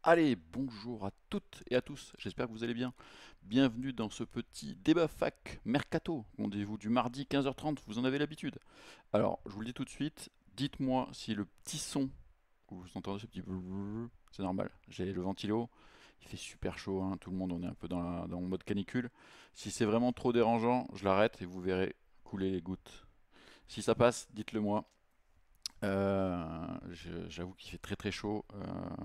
Allez, bonjour à toutes et à tous, j'espère que vous allez bien. Bienvenue dans ce petit débat fac mercato. Rendez-vous du mardi 15h30, vous en avez l'habitude. Alors, je vous le dis tout de suite, dites-moi si le petit son, vous entendez ce petit brrr, c'est normal. J'ai le ventilo, il fait super chaud, hein, tout le monde, on est un peu dans le mode canicule. Si c'est vraiment trop dérangeant, je l'arrête et vous verrez couler les gouttes. Si ça passe, dites-le moi. J'avoue qu'il fait très très chaud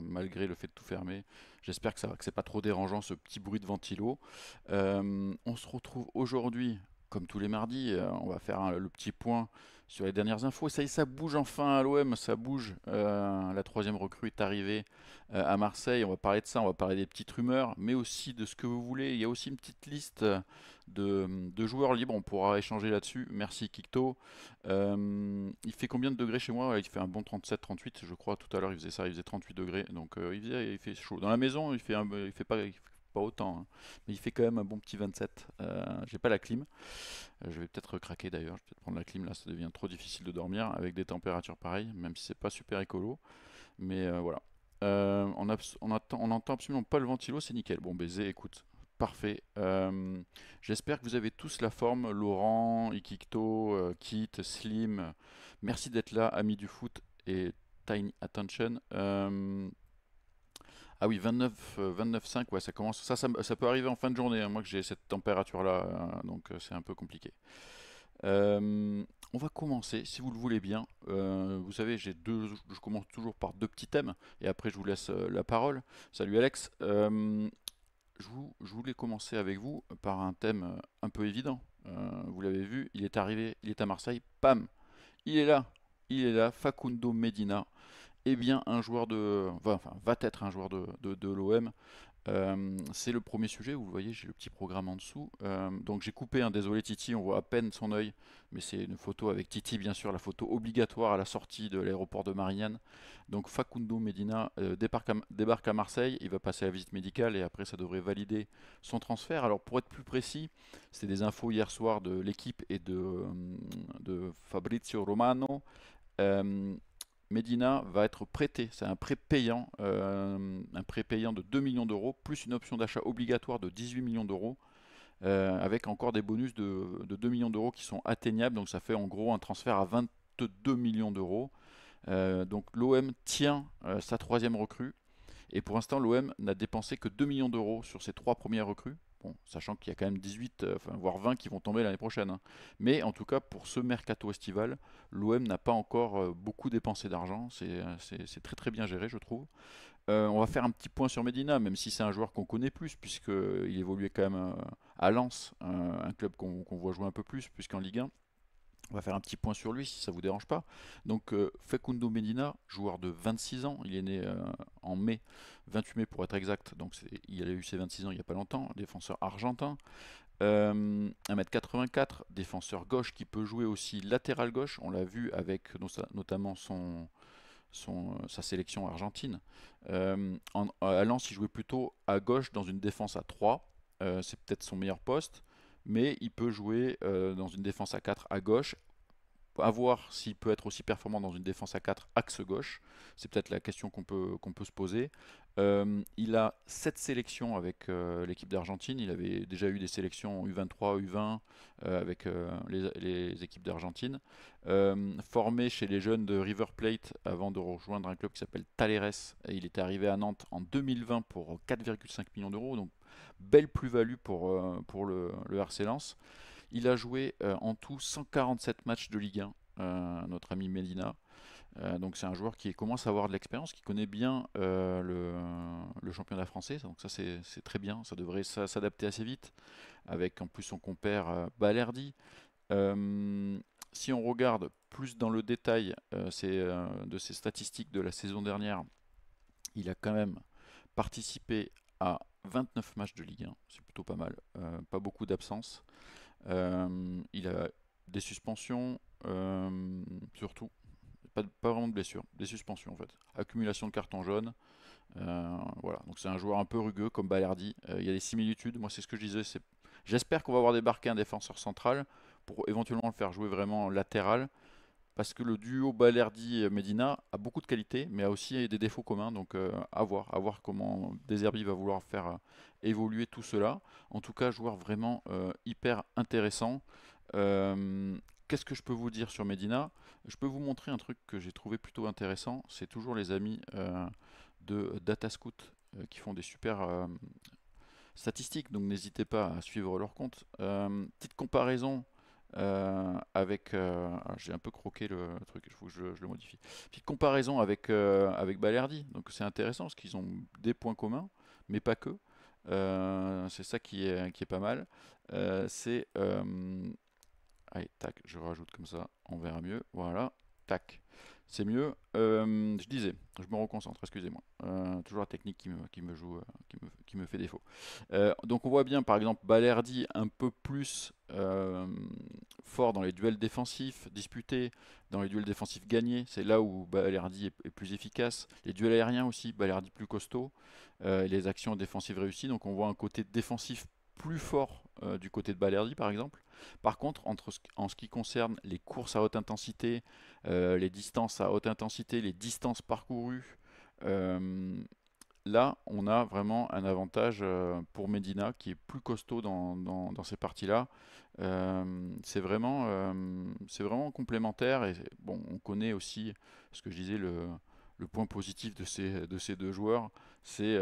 malgré le fait de tout fermer. J'espère que ça va, que c'est pas trop dérangeant ce petit bruit de ventilo. On se retrouve aujourd'hui, comme tous les mardis, on va faire le petit point sur les dernières infos. Et ça y est, ça bouge enfin à l'OM, ça bouge. La troisième recrue est arrivée à Marseille. On va parler de ça, on va parler des petites rumeurs, mais aussi de ce que vous voulez. Il y a aussi une petite liste de joueurs libres. On pourra échanger là-dessus. Merci Kikto. Il fait combien de degrés chez moi? Ouais, il fait un bon 37-38, je crois. Tout à l'heure, il faisait ça, il faisait 38 degrés. Donc, il fait chaud. Dans la maison, il fait pas autant, hein. Mais il fait quand même un bon petit 27. J'ai pas la clim. Je vais peut-être craquer d'ailleurs. Je vais peut-être prendre la clim là. Ça devient trop difficile de dormir avec des températures pareilles, même si c'est pas super écolo. Mais voilà. On n'entend absolument pas le ventilo, c'est nickel. Bon, baiser, écoute. Parfait. J'espère que vous avez tous la forme. Laurent, Ikikto, Kit, Slim. Merci d'être là, amis du foot et Tiny Attention. Ah oui, 29,5, ouais, ça commence. Ça peut arriver en fin de journée, hein, moi que j'ai cette température-là, donc c'est un peu compliqué. Euh, on va commencer, si vous le voulez bien. Vous savez, je commence toujours par deux petits thèmes et après je vous laisse la parole. Salut Alex. Je voulais commencer avec vous par un thème un peu évident. Vous l'avez vu, il est arrivé, il est à Marseille, pam, il est là, il est là, Facundo Medina. Eh bien, un joueur va être un joueur de l'OM. C'est le premier sujet, vous voyez, j'ai le petit programme en dessous. Donc j'ai coupé, hein, désolé Titi, on voit à peine son œil, mais c'est une photo avec Titi, bien sûr, la photo obligatoire à la sortie de l'aéroport de Marignane. Donc Facundo Medina débarque à Marseille, il va passer la visite médicale et après ça devrait valider son transfert. Alors pour être plus précis, c'est des infos hier soir de l'équipe et de Fabrizio Romano. Euh, Medina va être prêté, c'est un prêt payant de 2 millions d'euros, plus une option d'achat obligatoire de 18 millions d'euros, avec encore des bonus de 2 millions d'euros qui sont atteignables, donc ça fait en gros un transfert à 22 millions d'euros. Donc l'OM tient sa troisième recrue, et pour l'instant, l'OM n'a dépensé que 2 millions d'euros sur ses trois premières recrues. Bon, sachant qu'il y a quand même 18, voire 20 qui vont tomber l'année prochaine, hein. Mais en tout cas, pour ce mercato estival, l'OM n'a pas encore beaucoup dépensé d'argent. C'est très très bien géré, je trouve. On va faire un petit point sur Medina, même si c'est un joueur qu'on connaît plus, puisqu'il évoluait quand même à Lens, un club qu'on voit jouer un peu plus, puisqu'en Ligue 1. On va faire un petit point sur lui si ça vous dérange pas. Donc Facundo Medina, joueur de 26 ans, il est né en mai, 28 mai pour être exact, donc il a eu ses 26 ans il n'y a pas longtemps, défenseur argentin, 1m84, défenseur gauche qui peut jouer aussi latéral gauche, on l'a vu avec notamment sa sélection argentine. À Lens, il jouait plutôt à gauche dans une défense à 3. C'est peut-être son meilleur poste, mais il peut jouer dans une défense à 4 à gauche, à voir s'il peut être aussi performant dans une défense à 4 axe gauche. C'est peut-être la question qu'on peut se poser. Il a 7 sélections avec l'équipe d'Argentine. Il avait déjà eu des sélections U23, U20 avec les équipes d'Argentine. Formé chez les jeunes de River Plate avant de rejoindre un club qui s'appelle Talleres. Et il était arrivé à Nantes en 2020 pour 4,5 millions d'euros. Donc belle plus-value pour le RC Lens. Il a joué en tout 147 matchs de Ligue 1, notre ami Medina. Donc c'est un joueur qui commence à avoir de l'expérience, qui connaît bien le championnat français. Donc ça c'est très bien, ça devrait s'adapter assez vite. Avec en plus son compère Balerdi. Euh, Si on regarde plus dans le détail de ses statistiques de la saison dernière, il a quand même participé à 29 matchs de Ligue 1, c'est plutôt pas mal. Pas beaucoup d'absences. Il a des suspensions, surtout. Pas vraiment de blessures, des suspensions en fait. Accumulation de cartons jaunes. Voilà, donc c'est un joueur un peu rugueux comme Balerdi. Il y a des similitudes. Moi, c'est ce que je disais. J'espère qu'on va avoir débarqué un défenseur central pour éventuellement le faire jouer vraiment latéral. parce que le duo Balerdi-Medina a beaucoup de qualités, mais a aussi des défauts communs. Donc à voir comment Deserbi va vouloir faire évoluer tout cela. En tout cas, joueur vraiment hyper intéressant. Euh, Qu'est-ce que je peux vous dire sur Medina? Je peux vous montrer un truc que j'ai trouvé plutôt intéressant. C'est toujours les amis de Datascout qui font des super statistiques, donc n'hésitez pas à suivre leur compte. Petite comparaison avec. J'ai un peu croqué le truc, il faut que je le modifie. Petite comparaison avec Balerdi, donc c'est intéressant parce qu'ils ont des points communs, mais pas que. C'est ça qui est pas mal. C'est. Allez, tac, je rajoute comme ça, on verra mieux. Voilà, tac. C'est mieux. Je disais, je me reconcentre, excusez-moi. Toujours la technique qui me joue, qui me fait défaut. Donc on voit bien par exemple Balerdi un peu plus fort dans les duels défensifs disputés, dans les duels défensifs gagnés. C'est là où Balerdi est plus efficace. Les duels aériens aussi, Balerdi plus costaud. Et les actions défensives réussies. Donc on voit un côté défensif plus fort du côté de Balerdi par exemple. Par contre, en ce qui concerne les courses à haute intensité, les distances à haute intensité, les distances parcourues, euh, là, on a vraiment un avantage pour Medina qui est plus costaud dans ces parties-là. C'est vraiment complémentaire et bon, on connaît aussi ce que je disais le point positif de ces deux joueurs, c'est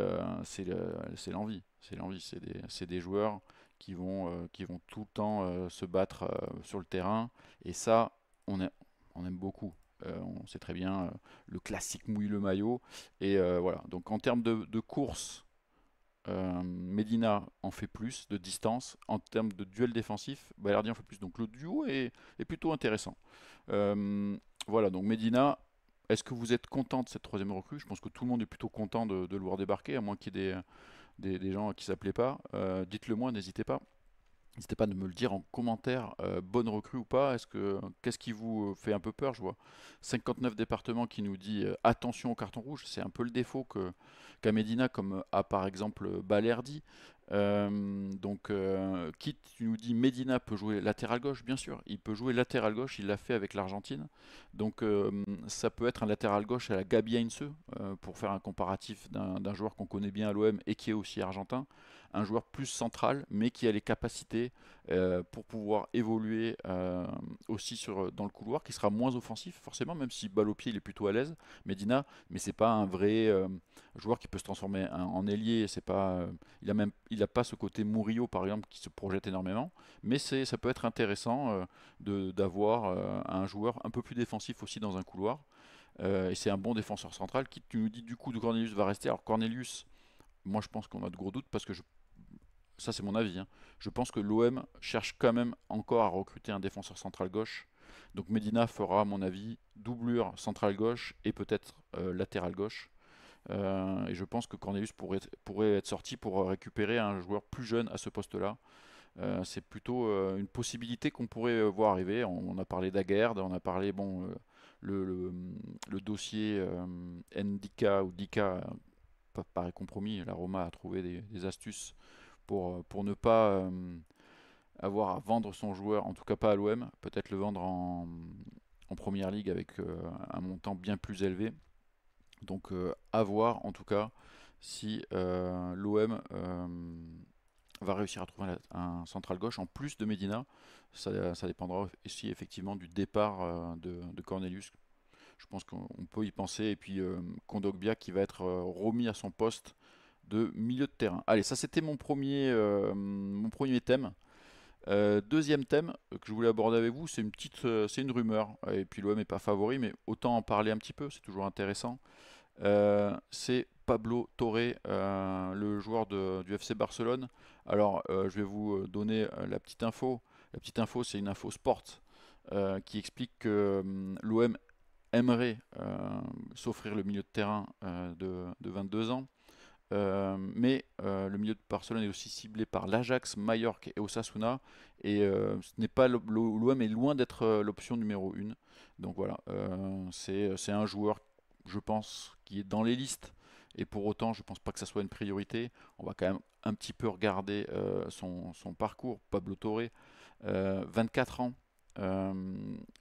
l'envie. C'est l'envie. C'est des joueurs qui vont tout le temps se battre sur le terrain et ça, on aime beaucoup. On sait très bien le classique mouille le maillot. Et voilà, donc en termes de course, Medina en fait plus de distance. En termes de duel défensif, Balerdi en fait plus. Donc le duo est plutôt intéressant. Euh, voilà, donc Medina, est-ce que vous êtes content de cette troisième recrue? Je pense que tout le monde est plutôt content de le voir débarquer, à moins qu'il y ait des gens qui ne s'appelaient pas. Dites-le moi, n'hésitez pas. N'hésitez pas à me le dire en commentaire, bonne recrue ou pas. Qu'est-ce qui vous fait un peu peur? Je vois 59 départements qui nous dit attention au carton rouge. C'est un peu le défaut qu'a Medina, comme a par exemple Balerdi. Quitte, tu nous dis Medina peut jouer latéral gauche, bien sûr, il peut jouer latéral gauche, il l'a fait avec l'Argentine. Ça peut être un latéral gauche à la Gabi Heinze, pour faire un comparatif d'un joueur qu'on connaît bien à l'OM et qui est aussi argentin, un joueur plus central, mais qui a les capacités pour pouvoir évoluer aussi dans le couloir, qui sera moins offensif forcément, même si balle au pied il est plutôt à l'aise, Medina, mais c'est pas un vrai joueur qui peut se transformer en ailier. C'est pas, il a pas ce côté Murillo par exemple qui se projette énormément, mais ça peut être intéressant d'avoir un joueur un peu plus défensif aussi dans un couloir. Et c'est un bon défenseur central qui, tu nous dis du coup de Cornelius va rester. Alors Cornelius, moi je pense qu'on a de gros doutes parce que ça c'est mon avis, hein. Je pense que l'OM cherche quand même encore à recruter un défenseur central gauche. Donc Medina fera à mon avis doublure central gauche et peut-être latéral gauche. Et je pense que Cornelius pourrait être sorti pour récupérer un joueur plus jeune à ce poste-là. C'est plutôt une possibilité qu'on pourrait voir arriver. On a parlé d'Aguerd, on a parlé, bon, le, le- le dossier Ndika ou Dika paraît compromis. La Roma a trouvé des astuces pour ne pas avoir à vendre son joueur, en tout cas pas à l'OM, peut-être le vendre en première ligue avec un montant bien plus élevé. Donc à voir en tout cas si l'OM va réussir à trouver un central gauche en plus de Medina. Ça dépendra aussi effectivement du départ de Cornelius. Je pense qu'on peut y penser. Et puis Kondogbia qui va être remis à son poste de milieu de terrain. Allez, ça c'était mon premier thème. Deuxième thème que je voulais aborder avec vous, c'est une rumeur. Et puis l'OM n'est pas favori, mais autant en parler un petit peu, c'est toujours intéressant. C'est Pablo Torre, le joueur du FC Barcelone. Alors, je vais vous donner la petite info. La petite info, c'est une info sport qui explique que l'OM aimerait s'offrir le milieu de terrain de 22 ans. Le milieu de Barcelone est aussi ciblé par l'Ajax, Mallorca et Osasuna. Et ce n'est pas l'OM est loin d'être l'option numéro 1. Donc voilà, c'est un joueur, je pense, qui est dans les listes. Et pour autant, je ne pense pas que ça soit une priorité. On va quand même un petit peu regarder son parcours. Pablo Torre, 24 ans,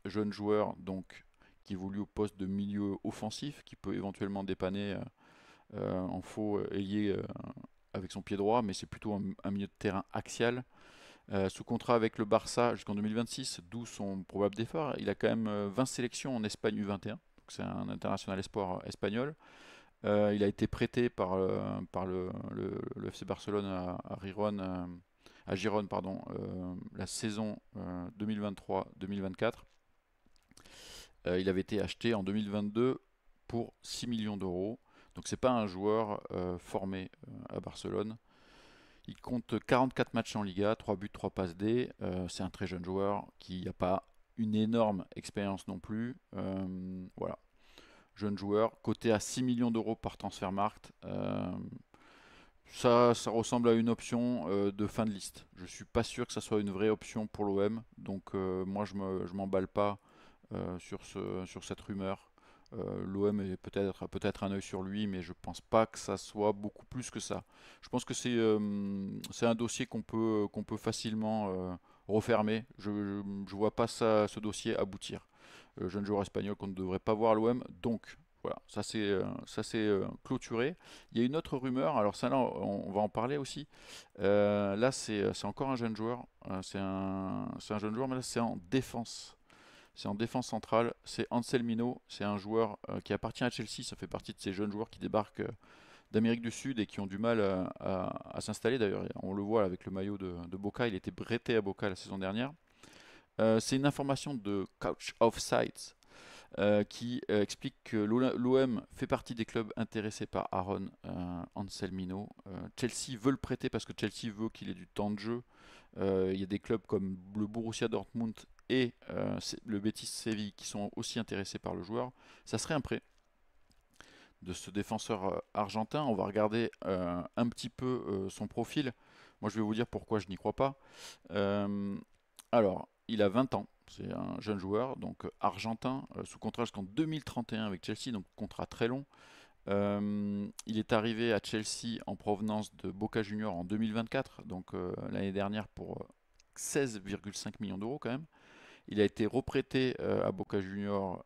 jeune joueur, donc qui évolue au poste de milieu offensif, qui peut éventuellement dépanner en faux ailier avec son pied droit, mais c'est plutôt un milieu de terrain axial. Sous contrat avec le Barça jusqu'en 2026, d'où son probable départ. Il a quand même 20 sélections en Espagne U21, donc c'est un international espoir espagnol. Il a été prêté par le FC Barcelone à Giron, à Gérone, pardon, la saison 2023-2024. Il avait été acheté en 2022 pour 6 millions d'euros. Donc c'est pas un joueur formé à Barcelone. Il compte 44 matchs en Liga, 3 buts, 3 passes D. C'est un très jeune joueur qui n'a pas une énorme expérience non plus. Voilà, jeune joueur, coté à 6 millions d'euros par Transfermarkt. Ça ressemble à une option de fin de liste. Je suis pas sûr que ça soit une vraie option pour l'OM, donc moi je m'emballe pas sur cette rumeur. L'OM est peut-être un œil sur lui, mais je pense pas que ça soit beaucoup plus que ça. Je pense que c'est un dossier qu'on peut facilement refermer. Je vois pas ce dossier aboutir. Jeune joueur espagnol qu'on ne devrait pas voir à l'OM, donc voilà, ça c'est clôturé. Il y a une autre rumeur, alors ça là on va en parler aussi. Là c'est encore un jeune joueur, c'est un jeune joueur, mais là c'est en défense. C'est en défense centrale, c'est Anselmino, c'est un joueur qui appartient à Chelsea, ça fait partie de ces jeunes joueurs qui débarquent d'Amérique du Sud et qui ont du mal à s'installer. D'ailleurs, on le voit avec le maillot de Boca, il était prêté à Boca la saison dernière. C'est une information de Couch of Sight qui explique que l'OM fait partie des clubs intéressés par Aaron Anselmino. Chelsea veut le prêter parce que Chelsea veut qu'il ait du temps de jeu. Il y a des clubs comme le Borussia Dortmund et le Betis Séville qui sont aussi intéressés par le joueur. Ça serait un prêt de ce défenseur argentin. On va regarder un petit peu son profil. Moi, je vais vous dire pourquoi je n'y crois pas. Euh, alors, il a 20 ans. C'est un jeune joueur, donc argentin, sous contrat jusqu'en 2031 avec Chelsea, donc contrat très long. Il est arrivé à Chelsea en provenance de Boca Juniors en 2024, donc l'année dernière pour 16,5 millions d'euros quand même. Il a été reprêté à Boca Juniors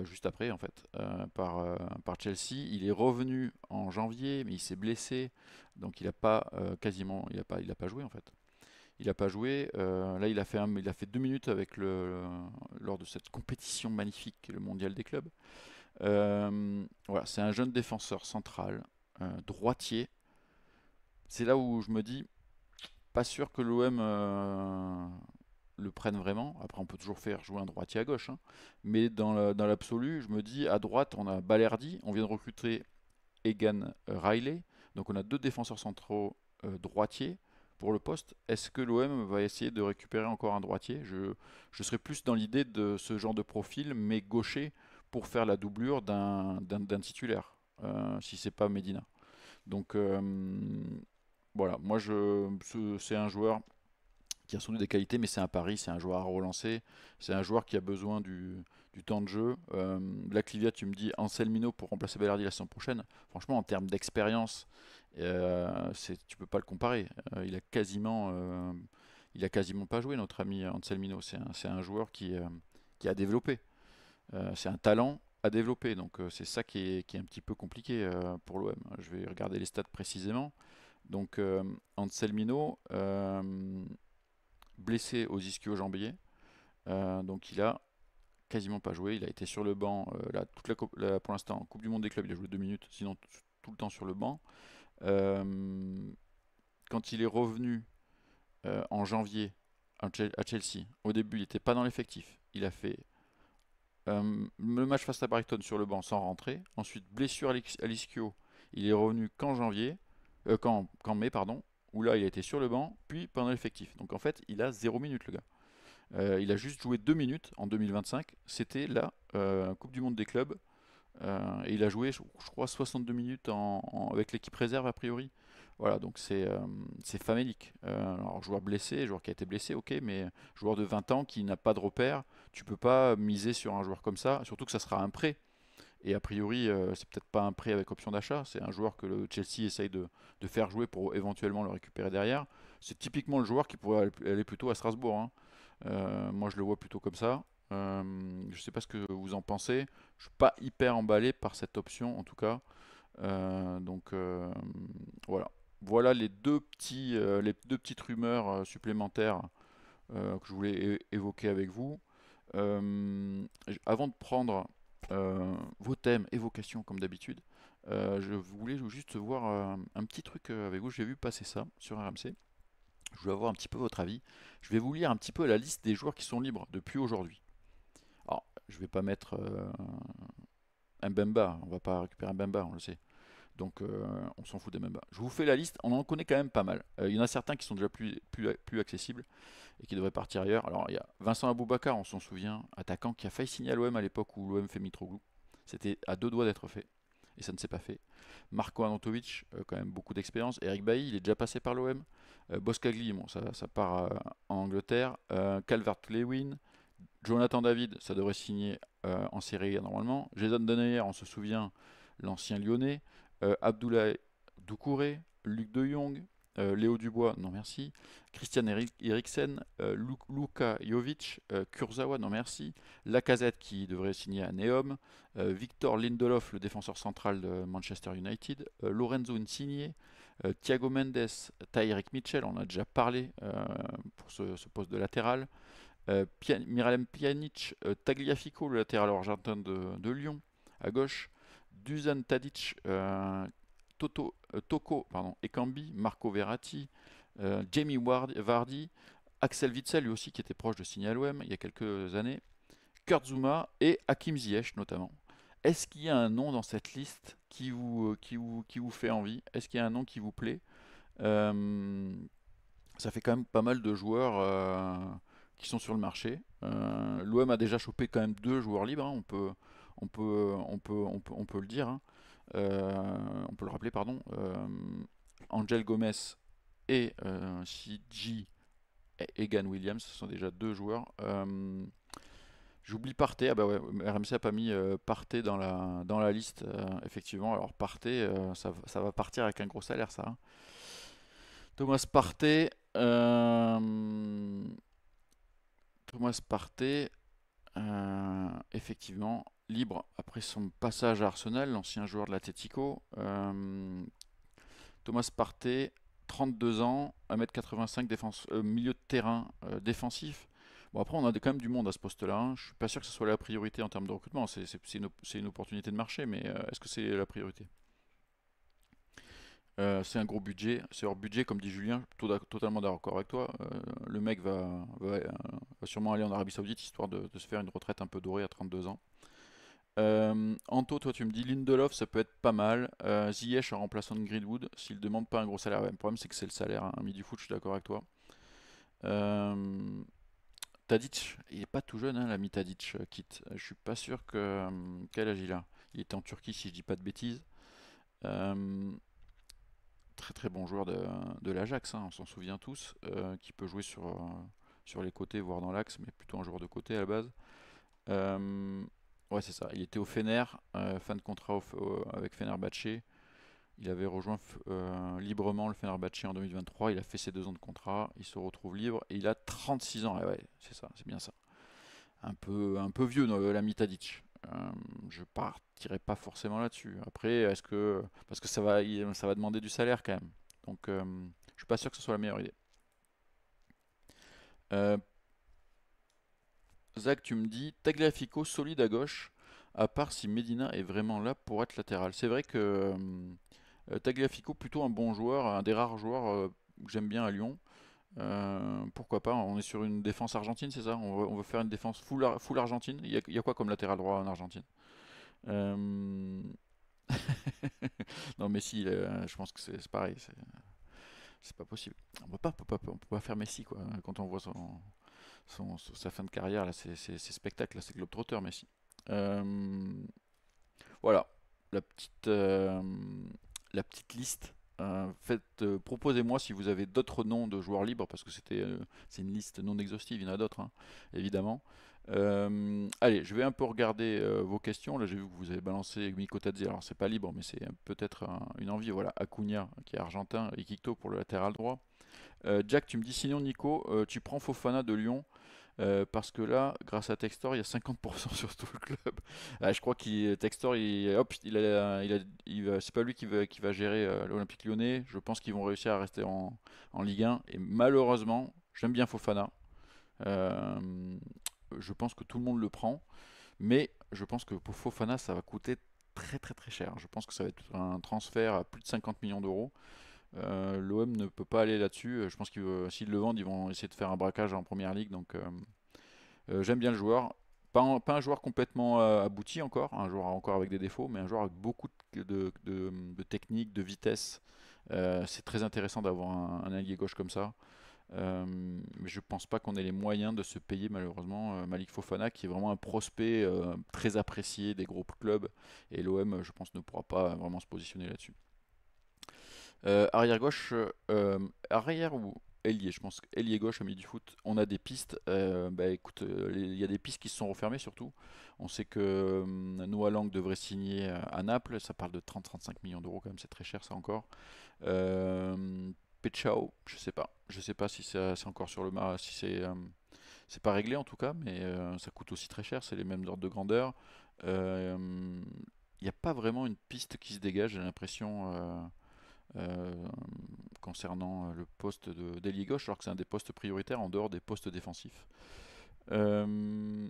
juste après en fait par Chelsea. Il est revenu en janvier, mais il s'est blessé, donc il a pas quasiment, il a pas joué en fait. Il n'a pas joué. Là, il a fait 2 minutes lors de cette compétition magnifique, le mondial des clubs. Voilà, c'est un jeune défenseur central, droitier. C'est là où je me dis, pas sûr que l'OM le prenne vraiment. Après, on peut toujours faire jouer un droitier à gauche, hein. Mais dans l'absolu, je me dis, à droite, on a Balerdi. On vient de recruter Egan Riley. Donc, on a deux défenseurs centraux droitiers pour le poste. Est-ce que l'OM va essayer de récupérer encore un droitier? Je serais plus dans l'idée de ce genre de profil, mais gaucher, pour faire la doublure d'un titulaire, si c'est pas Medina. Donc voilà, moi c'est un joueur qui a sans doute des qualités, mais c'est un pari, c'est un joueur à relancer, c'est un joueur qui a besoin du temps de jeu. Black Livia, tu me dis Anselmino pour remplacer Ballardi la saison prochaine. Franchement, en termes d'expérience, tu peux pas le comparer. Il a quasiment pas joué, notre ami Anselmino. C'est un joueur qui a développé. C'est un talent à développer, donc c'est ça qui est un petit peu compliqué pour l'OM. Je vais regarder les stats précisément. Donc Anselmino, blessé aux ischio-jambiers, donc il a quasiment pas joué. Il a été sur le banc là, pour l'instant en Coupe du Monde des clubs, il a joué 2 minutes, sinon tout le temps sur le banc. Euh, Quand il est revenu en janvier à Chelsea, au début il n'était pas dans l'effectif. Il a fait le match face à Brighton sur le banc sans rentrer. Ensuite, blessure à l'ischio. Il est revenu qu'en janvier, qu'en mai, pardon, où là il a été sur le banc, puis pendant l'effectif. Donc en fait, il a 0 minute le gars. Il a juste joué 2 minutes en 2025. C'était la Coupe du Monde des clubs. Et il a joué, je crois, 62 minutes avec l'équipe réserve a priori. Voilà, donc c'est famélique. Alors, joueur blessé, joueur qui a été blessé, ok, mais joueur de 20 ans qui n'a pas de repère, tu peux pas miser sur un joueur comme ça, surtout que ça sera un prêt. Et a priori, c'est peut-être pas un prêt avec option d'achat, c'est un joueur que le Chelsea essaye de faire jouer pour éventuellement le récupérer derrière. C'est typiquement le joueur qui pourrait aller plutôt à Strasbourg, hein. Moi, je le vois plutôt comme ça. Je sais pas ce que vous en pensez. Je suis pas hyper emballé par cette option en tout cas. Donc voilà. Voilà les deux petites rumeurs supplémentaires que je voulais évoquer avec vous. Avant de prendre vos thèmes et vos questions comme d'habitude, je voulais juste voir un petit truc avec vous. J'ai vu passer ça sur RMC. Je voulais avoir un petit peu votre avis. Je vais vous lire un petit peu la liste des joueurs qui sont libres depuis aujourd'hui. Alors, je vais pas mettre un Mbemba, on va pas récupérer un Mbemba, on le sait. Donc on s'en fout des Mbemba. Je vous fais la liste, on en connaît quand même pas mal. Il y en a certains qui sont déjà plus accessibles et qui devraient partir ailleurs. Alors il y a Vincent Aboubakar, on s'en souvient, attaquant qui a failli signer à l'OM à l'époque où l'OM fait Mitroglou. C'était à deux doigts d'être fait et ça ne s'est pas fait. Marco Arnautovic, quand même beaucoup d'expérience. Eric Bailly, il est déjà passé par l'OM. Boskagli, bon, ça part en Angleterre. Calvert-Lewin, Jonathan David, ça devrait signer en Série A normalement. Jason Denayer, on se souvient, l'ancien lyonnais. Abdoulaye Doucouré, Luc de Jong, Léo Dubois, non merci. Christian Eriksen, Luka Jovic, Kurzawa, non merci. Lacazette qui devrait signer à Neom. Victor Lindelof, le défenseur central de Manchester United. Lorenzo Insigne. Thiago Mendes, Tyrick Mitchell, on en a déjà parlé pour ce poste de latéral. Miralem Pjanic, Tagliafico, le latéral argentin de Lyon, à gauche. Dusan Tadic, Toko Ekambi, Marco Verratti, Jamie Vardy, Axel Witsel lui aussi qui était proche de signer à l'OM il y a quelques années, Kurt Zouma et Hakim Ziyech notamment. Est-ce qu'il y a un nom dans cette liste qui vous fait envie? Est-ce qu'il y a un nom qui vous plaît? Euh, Ça fait quand même pas mal de joueurs qui sont sur le marché. L'OM a déjà chopé quand même deux joueurs libres, hein, on peut le dire, hein. On peut le rappeler, pardon. Angel Gomez et CG Egan Williams, ce sont déjà deux joueurs. J'oublie Partey, ah bah ouais, RMC a pas mis Partey dans la liste, effectivement. Alors Partey, ça va partir avec un gros salaire, ça, hein. Thomas Partey, Thomas Partey, effectivement, libre après son passage à Arsenal, l'ancien joueur de l'Atlético. Thomas Partey, 32 ans, 1m85, milieu de terrain défensif. Bon, après, on a quand même du monde à ce poste-là, hein. Je suis pas sûr que ce soit la priorité en termes de recrutement. C'est une opportunité de marché, mais est-ce que c'est la priorité? C'est un gros budget, c'est hors budget comme dit Julien, totalement d'accord avec toi. Le mec va sûrement aller en Arabie Saoudite histoire de se faire une retraite un peu dorée à 32 ans. Anto, toi tu me dis Lindelof, ça peut être pas mal. Ziyech en remplaçant de Greenwood, s'il demande pas un gros salaire. Ouais, le problème c'est que c'est le salaire, hein. Midi foot, je suis d'accord avec toi. Euh, Tadic, il est pas tout jeune, hein, l'ami Tadic, quitte. Je suis pas sûr que. Quel âge il a? Il était en Turquie si je dis pas de bêtises. Euh, Très très bon joueur de l'Ajax, hein, on s'en souvient tous, qui peut jouer sur les côtés, voire dans l'axe, mais plutôt un joueur de côté à la base. Euh, ouais, c'est ça. Il était au Fener, fin de contrat avec Fenerbahçe. Il avait rejoint librement le Fenerbahçe en 2023. Il a fait ses 2 ans de contrat. Il se retrouve libre et il a 36 ans. Et ouais, c'est ça, c'est bien ça. Un peu vieux, l'ami Tadic. Je partirai pas forcément là-dessus. Après, parce que ça va demander du salaire quand même. Donc, je suis pas sûr que ce soit la meilleure idée. Euh, Zach, tu me dis Tagliafico solide à gauche, à part si Medina est vraiment là pour être latéral. C'est vrai que Tagliafico, plutôt un bon joueur, un des rares joueurs que j'aime bien à Lyon. Pourquoi pas? On est sur une défense argentine, c'est ça? On veut faire une défense full argentine. Il y a quoi comme latéral droit en Argentine? Euh, Non, Messi, je pense que c'est pareil. C'est pas possible. On peut pas faire Messi, quoi. Quand on voit sa fin de carrière, là, c'est spectacle, là, c'est Globetrotter, Messi. Euh, voilà, la petite, euh, la petite liste. Proposez-moi si vous avez d'autres noms de joueurs libres, parce que c'est une liste non exhaustive, il y en a d'autres, hein, évidemment. Allez, je vais un peu regarder vos questions. Là, j'ai vu que vous avez balancé Mikotadze. Alors, c'est pas libre, mais c'est peut-être une envie. Voilà, Acuna, qui est argentin, et Kikto pour le latéral droit. Jack, tu me dis sinon, Nico, tu prends Fofana de Lyon. Parce que là, grâce à Textor, il y a 50% sur tout le club. Je crois qu'il Textor, hop, c'est pas lui qui va gérer l'Olympique Lyonnais. Je pense qu'ils vont réussir à rester en Ligue 1. Et malheureusement, j'aime bien Fofana. Euh, je pense que tout le monde le prend, mais je pense que pour Fofana, ça va coûter très très très cher. Je pense que ça va être un transfert à plus de 50 millions d'euros. L'OM ne peut pas aller là-dessus. Je pense que s'ils le vendent, ils vont essayer de faire un braquage en première ligue. Donc j'aime bien le joueur. Pas un joueur complètement abouti encore, un joueur encore avec des défauts, mais un joueur avec beaucoup de technique, de vitesse. C'est très intéressant d'avoir un allié gauche comme ça. Mais je pense pas qu'on ait les moyens de se payer malheureusement Malik Fofana, qui est vraiment un prospect très apprécié des gros clubs. Et l'OM, je pense, ne pourra pas vraiment se positionner là-dessus. Arrière gauche, arrière ou ailier, je pense ailier gauche au milieu du foot, on a des pistes. Bah écoute, il y a des pistes qui se sont refermées surtout. On sait que Noah Lang devrait signer à Naples, ça parle de 30-35 millions d'euros quand même, c'est très cher ça encore. Pechao, je sais pas si c'est encore sur le si c'est pas réglé en tout cas, mais ça coûte aussi très cher, c'est les mêmes ordres de grandeur. Il n'y a pas vraiment une piste qui se dégage, j'ai l'impression. Euh, Concernant le poste d'ailier gauche, alors que c'est un des postes prioritaires en dehors des postes défensifs. Euh,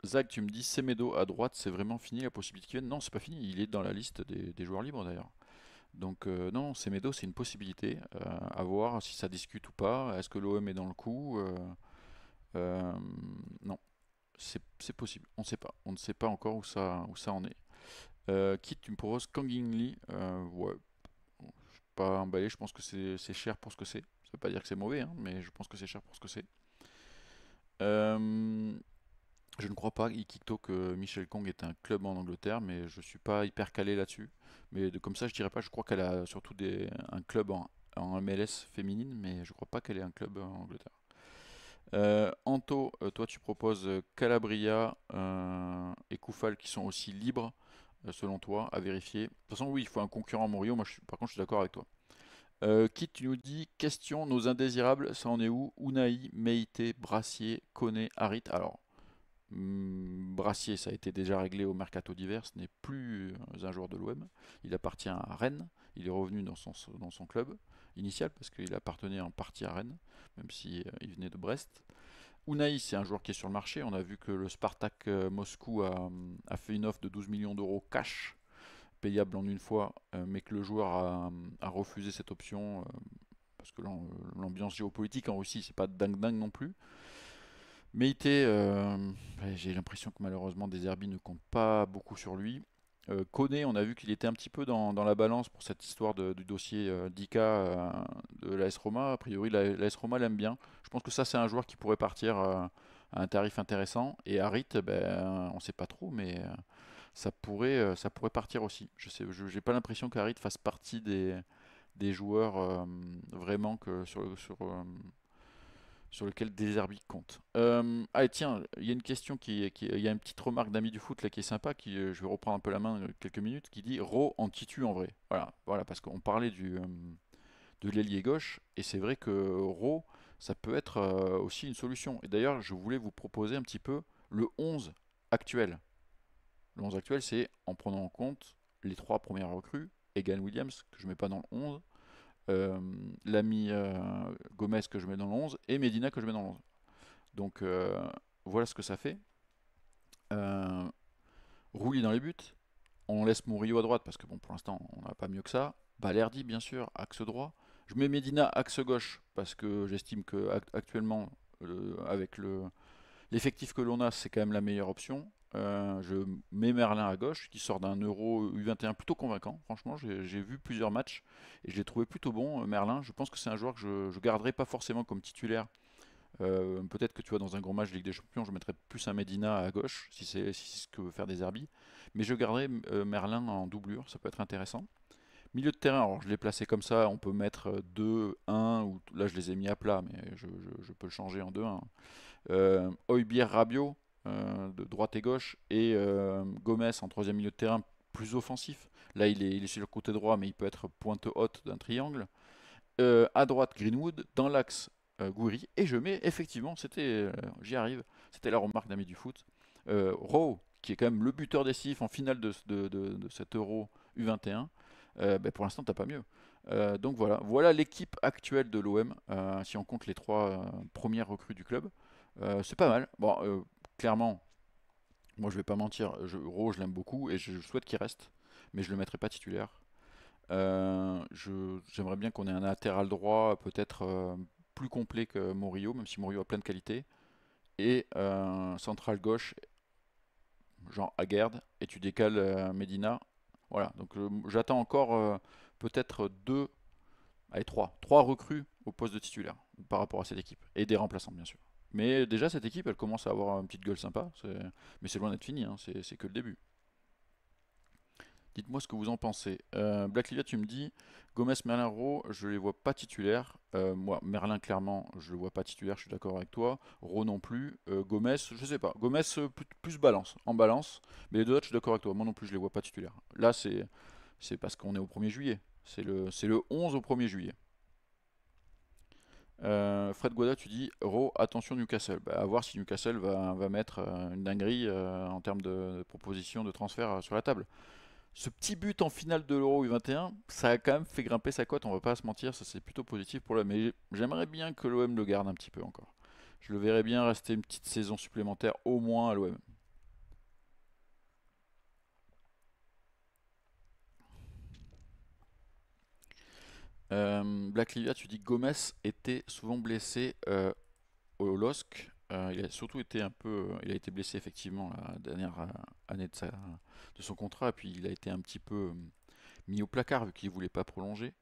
Zach, tu me dis Semedo à droite, c'est vraiment fini la possibilité qu'il vienne? Non, c'est pas fini, il est dans la liste des joueurs libres d'ailleurs. Donc non, Semedo c'est une possibilité, à voir si ça discute ou pas. Est-ce que l'OM est dans le coup? Euh, non, c'est possible, on ne sait pas. On ne sait pas encore où ça en est. Qui tu me proposes? Kang In Lee, ouais, je suis pas emballé, je pense que c'est cher pour ce que c'est. Ça veut pas dire que c'est mauvais, hein, mais je pense que c'est cher pour ce que c'est. Euh, je ne crois pas, Ikito, que Michel Kong est un club en Angleterre, mais je suis pas hyper calé là-dessus. Mais comme ça, je dirais pas. Je crois qu'elle a surtout un club en MLS féminine, mais je crois pas qu'elle ait un club en Angleterre. Anto, toi tu proposes Calabria et Koufal qui sont aussi libres, selon toi, à vérifier. De toute façon, oui, il faut un concurrent à Morio. Moi, par contre, je suis d'accord avec toi. Kit, tu nous dis, question, nos indésirables, ça en est où? Unai, Meite, Brassier, Koné, Harit. Alors, Brassier, ça a été déjà réglé au mercato d'hiver, ce n'est plus un joueur de l'OM. Il appartient à Rennes, il est revenu dans son club initial parce qu'il appartenait en partie à Rennes, même si il venait de Brest. Unai, c'est un joueur qui est sur le marché. On a vu que le Spartak Moscou a fait une offre de 12 millions d'euros cash, payable en une fois, mais que le joueur a refusé cette option parce que l'ambiance géopolitique en Russie, c'est pas dingue dingue non plus. Meite, ouais, j'ai l'impression que malheureusement Deserbi ne compte pas beaucoup sur lui. Koné, on a vu qu'il était un petit peu dans la balance pour cette histoire du dossier d'Ika de l'AS Roma. A priori, l'AS Roma l'aime bien. Je pense que ça, c'est un joueur qui pourrait partir à un tarif intéressant. Et Harit, ben, on ne sait pas trop, mais ça pourrait partir aussi. Je sais, j'ai pas l'impression qu'Harit fasse partie des joueurs vraiment sur lequel Deserbi compte. Ah et tiens, il y a une question il y a une petite remarque d'ami du foot là qui est sympa, je vais reprendre un peu la main quelques minutes, qui dit Ro en titu en vrai. Voilà, voilà, parce qu'on parlait de l'ailier gauche, et c'est vrai que Ro, ça peut être aussi une solution. Et d'ailleurs, je voulais vous proposer un petit peu le 11 actuel. Le 11 actuel, c'est en prenant en compte les trois premières recrues, Egan Williams, que je mets pas dans le 11, euh, l'ami Gomez que je mets dans le 11 et Medina que je mets dans le 11. Donc voilà ce que ça fait. Euh, Roulis dans les buts. On laisse Murillo à droite parce que bon, pour l'instant on n'a pas mieux que ça. Balerdi bien sûr, axe droit. Je mets Medina axe gauche parce que j'estime que actuellement avec l'effectif que l'on a, c'est quand même la meilleure option. Je mets Merlin à gauche, qui sort d'un Euro U21 plutôt convaincant. Franchement, j'ai vu plusieurs matchs et je l'ai trouvé plutôt bon, Merlin. Je pense que c'est un joueur que je garderai pas forcément comme titulaire. Peut-être que tu vois, dans un gros match de Ligue des Champions, je mettrais plus un Medina à gauche, si c'est ce que veut faire des Deserbi. Mais je garderai Merlin en doublure, ça peut être intéressant. Milieu de terrain, alors je l'ai placé comme ça, on peut mettre 2, 1, ou là je les ai mis à plat, mais je peux le changer en 2-1. Højbjerg, Rabiot, de droite et gauche, et Gomez en troisième milieu de terrain, plus offensif. Là il est sur le côté droit, mais il peut être pointe haute d'un triangle. À droite, Greenwood. Dans l'axe, Gouiri, et je mets effectivement, j'y arrive, c'était la remarque d'Ami du foot. Rowe, qui est quand même le buteur décisif en finale de cet Euro U21, ben, pour l'instant, t'as pas mieux. Donc voilà l'équipe actuelle de l'OM, si on compte les trois premières recrues du club. C'est pas mal. Bon, clairement, moi je vais pas mentir, Rowe, je l'aime beaucoup et je souhaite qu'il reste, mais je le mettrai pas titulaire. J'aimerais bien qu'on ait un latéral droit peut-être plus complet que Murillo, même si Murillo a plein de qualités. Et central gauche, genre Aguerd, et tu décales Medina. Voilà, donc j'attends encore peut-être allez trois recrues au poste de titulaire par rapport à cette équipe. Et des remplaçants, bien sûr. Mais déjà, cette équipe, elle commence à avoir une petite gueule sympa. Mais c'est loin d'être fini, hein, c'est que le début. Dites-moi ce que vous en pensez. Black Livia, tu me dis, Gomez, Merlin, Rowe, je les vois pas titulaires. Moi, Merlin, clairement, je le vois pas titulaire, je suis d'accord avec toi. Rowe non plus. Gomez, je sais pas. Gomez, plus balance, en balance. Mais les deux autres, je suis d'accord avec toi. Moi non plus, je les vois pas titulaires. Là, c'est parce qu'on est au 1er juillet. C'est le 11 au 1er juillet. Fred Guada, tu dis, Rowe, attention Newcastle. Bah, à voir si Newcastle va mettre une dinguerie en termes de propositions de transfert sur la table. Ce petit but en finale de l'Euro U21, ça a quand même fait grimper sa cote, on va pas se mentir, ça c'est plutôt positif pour l'OM. Mais j'aimerais bien que l'OM le garde un petit peu encore. Je le verrais bien rester une petite saison supplémentaire au moins à l'OM. Black Livia, tu dis Gomez était souvent blessé au LOSC. Il a surtout été il a été blessé effectivement la dernière année de son contrat, et puis il a été un petit peu mis au placard vu qu'il ne voulait pas prolonger.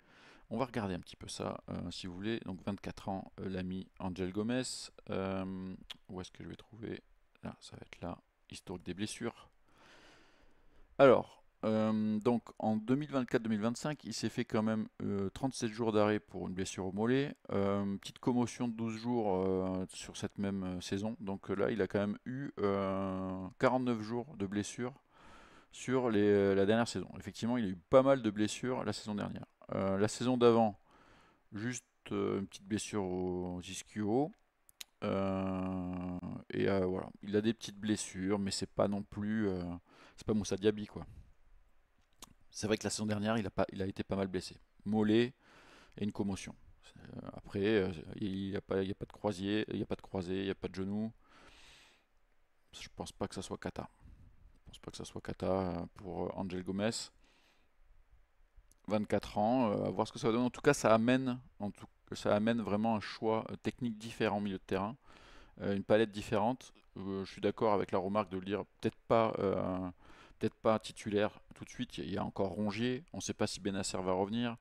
On va regarder un petit peu ça, si vous voulez. Donc 24 ans, l'ami Angel Gomez. Où est-ce que je vais trouver? Là, ça va être là. Historique des blessures. Alors, donc en 2024-2025, il s'est fait quand même 37 jours d'arrêt pour une blessure au mollet. Petite commotion de 12 jours sur cette même saison. Donc là, il a quand même eu 49 jours de blessure sur la dernière saison. Effectivement, il a eu pas mal de blessures la saison dernière. La saison d'avant, juste une petite blessure aux ischio. Et voilà, il a des petites blessures, mais c'est pas Moussa Diaby quoi. C'est vrai que la saison dernière, il a été pas mal blessé. Mollet et une commotion. Après, il y a pas de croisier, il y a pas de croisé, il y a pas de genou. Je pense pas que ça soit Kata. Je pense pas que ça soit Kata pour Angel Gomez. 24 ans, à voir ce que ça va donner. En tout cas, ça amène vraiment un choix technique différent au milieu de terrain, une palette différente. Je suis d'accord avec la remarque de le dire, peut-être pas titulaire tout de suite. Il y a encore Rongier, on ne sait pas si Benasser va revenir.